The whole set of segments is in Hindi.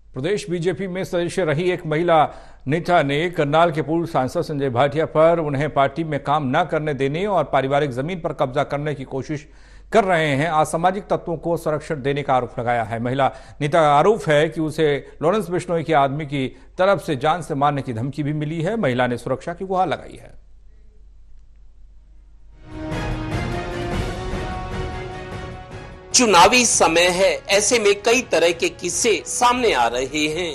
प्रदेश बीजेपी में सदस्य रही एक महिला नेता ने करनाल के पूर्व सांसद संजय भाटिया पर उन्हें पार्टी में काम न करने देने और पारिवारिक जमीन पर कब्जा करने की कोशिश कर रहे हैं असामाजिक तत्वों को संरक्षण देने का आरोप लगाया है। महिला नेता का आरोप है कि उसे लॉरेंस बिश्नोई के आदमी की तरफ से जान से मारने की धमकी भी मिली है। महिला ने सुरक्षा की गुहार लगाई है। चुनावी समय है, ऐसे में कई तरह के किस्से सामने आ रहे हैं।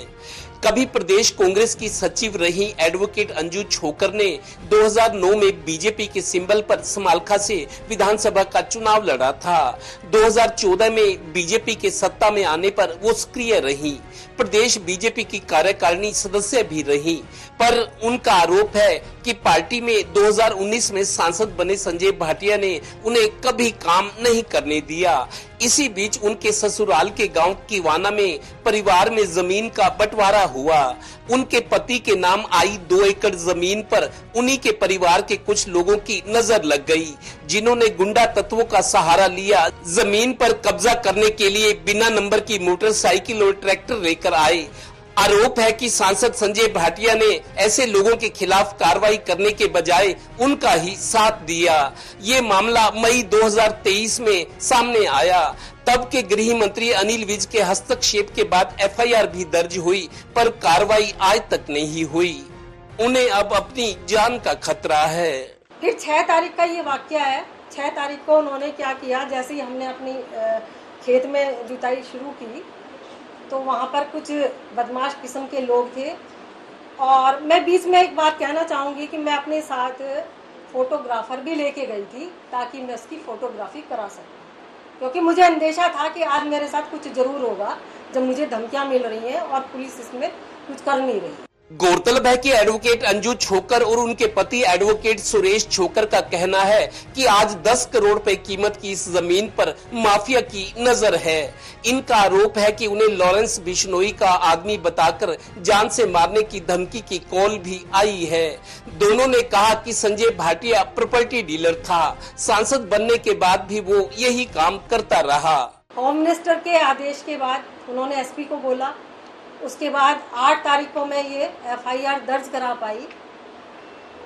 कभी प्रदेश कांग्रेस की सचिव रही एडवोकेट अंजू छोकर ने 2009 में बीजेपी के सिंबल पर समालखा से विधानसभा का चुनाव लड़ा था। 2014 में बीजेपी के सत्ता में आने पर वो सक्रिय रही, प्रदेश बीजेपी की कार्यकारिणी सदस्य भी रही, पर उनका आरोप है कि पार्टी में 2019 में सांसद बने संजय भाटिया ने उन्हें कभी काम नहीं करने दिया। इसी बीच उनके ससुराल के गांव किवाना में परिवार में जमीन का बंटवारा हुआ। उनके पति के नाम आई 2 एकड़ जमीन पर उन्हीं के परिवार के कुछ लोगों की नजर लग गई, जिन्होंने गुंडा तत्वों का सहारा लिया। जमीन पर कब्जा करने के लिए बिना नंबर की मोटरसाइकिल और ट्रैक्टर लेकर आए। आरोप है कि सांसद संजय भाटिया ने ऐसे लोगों के खिलाफ कार्रवाई करने के बजाय उनका ही साथ दिया। ये मामला मई 2023 में सामने आया। तब के गृह मंत्री अनिल विज के हस्तक्षेप के बाद एफआईआर भी दर्ज हुई, पर कार्रवाई आज तक नहीं हुई। उन्हें अब अपनी जान का खतरा है। फिर 6 तारीख का ये वाकया है। 6 तारीख को उन्होंने क्या किया, जैसे ही हमने अपनी खेत में जुताई शुरू की तो वहाँ पर कुछ बदमाश किस्म के लोग थे। और मैं बीच में एक बात कहना चाहूँगी कि मैं अपने साथ फोटोग्राफर भी लेके गई थी ताकि मैं उसकी फोटोग्राफी करा सकूँ, क्योंकि मुझे अंदेशा था कि आज मेरे साथ कुछ जरूर होगा जब मुझे धमकियाँ मिल रही हैं और पुलिस इसमें कुछ कर नहीं रही। गौरतलब है कि एडवोकेट अंजू छोकर और उनके पति एडवोकेट सुरेश छोकर का कहना है कि आज 10 करोड़ रुपए कीमत की इस जमीन पर माफिया की नजर है। इनका आरोप है कि उन्हें लॉरेंस बिश्नोई का आदमी बताकर जान से मारने की धमकी की कॉल भी आई है। दोनों ने कहा कि संजय भाटिया प्रॉपर्टी डीलर था, सांसद बनने के बाद भी वो यही काम करता रहा। होम मिनिस्टर के आदेश के बाद उन्होंने एसपी को बोला। उसके बाद 8 तारीख को मैं ये एफआईआर दर्ज करा पाई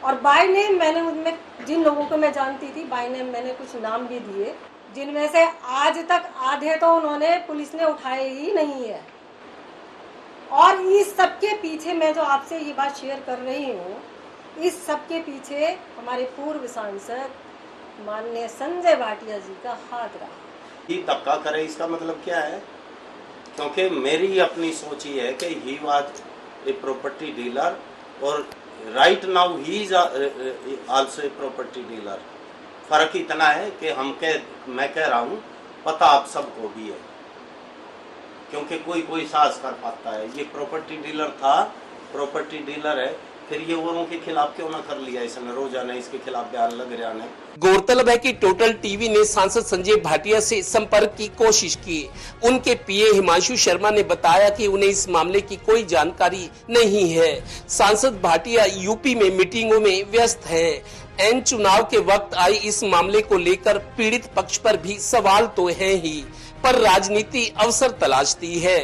और बाय नेम मैंने उनमें जिन लोगों को मैं जानती थी बाय नेम मैंने कुछ नाम भी दिए, जिनमें से आज तक आधे तो उन्होंने पुलिस ने उठाए ही नहीं है। और इस सब के पीछे मैं जो आपसे ये बात शेयर कर रही हूँ, इस सब के पीछे हमारे पूर्व सांसद माननीय संजय भाटिया जी का हाथ रहा। ये धक्का करे इसका मतलब क्या है? क्योंकि मेरी अपनी सोच ही है कि he was a property dealer और right now he is also a property dealer. फर्क इतना है कि मैं कह रहा हूँ पता आप सबको भी है, क्योंकि कोई साहस कर पाता है। ये प्रॉपर्टी डीलर था, प्रॉपर्टी डीलर है, फिर ये औरों के खिलाफ क्यों ना कर लिया इसने? रोजाना इसके खिलाफ बयान लग रहा है। गौरतलब है कि टोटल टीवी ने सांसद संजय भाटिया से संपर्क की कोशिश की। उनके पीए हिमांशु शर्मा ने बताया कि उन्हें इस मामले की कोई जानकारी नहीं है। सांसद भाटिया यूपी में मीटिंगों में व्यस्त हैं। एन चुनाव के वक्त आई इस मामले को लेकर पीड़ित पक्ष पर भी सवाल तो है ही, पर राजनीति अवसर तलाशती है।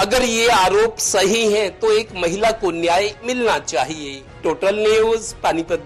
अगर ये आरोप सही हैं, तो एक महिला को न्याय मिलना चाहिए। Total news Panipat.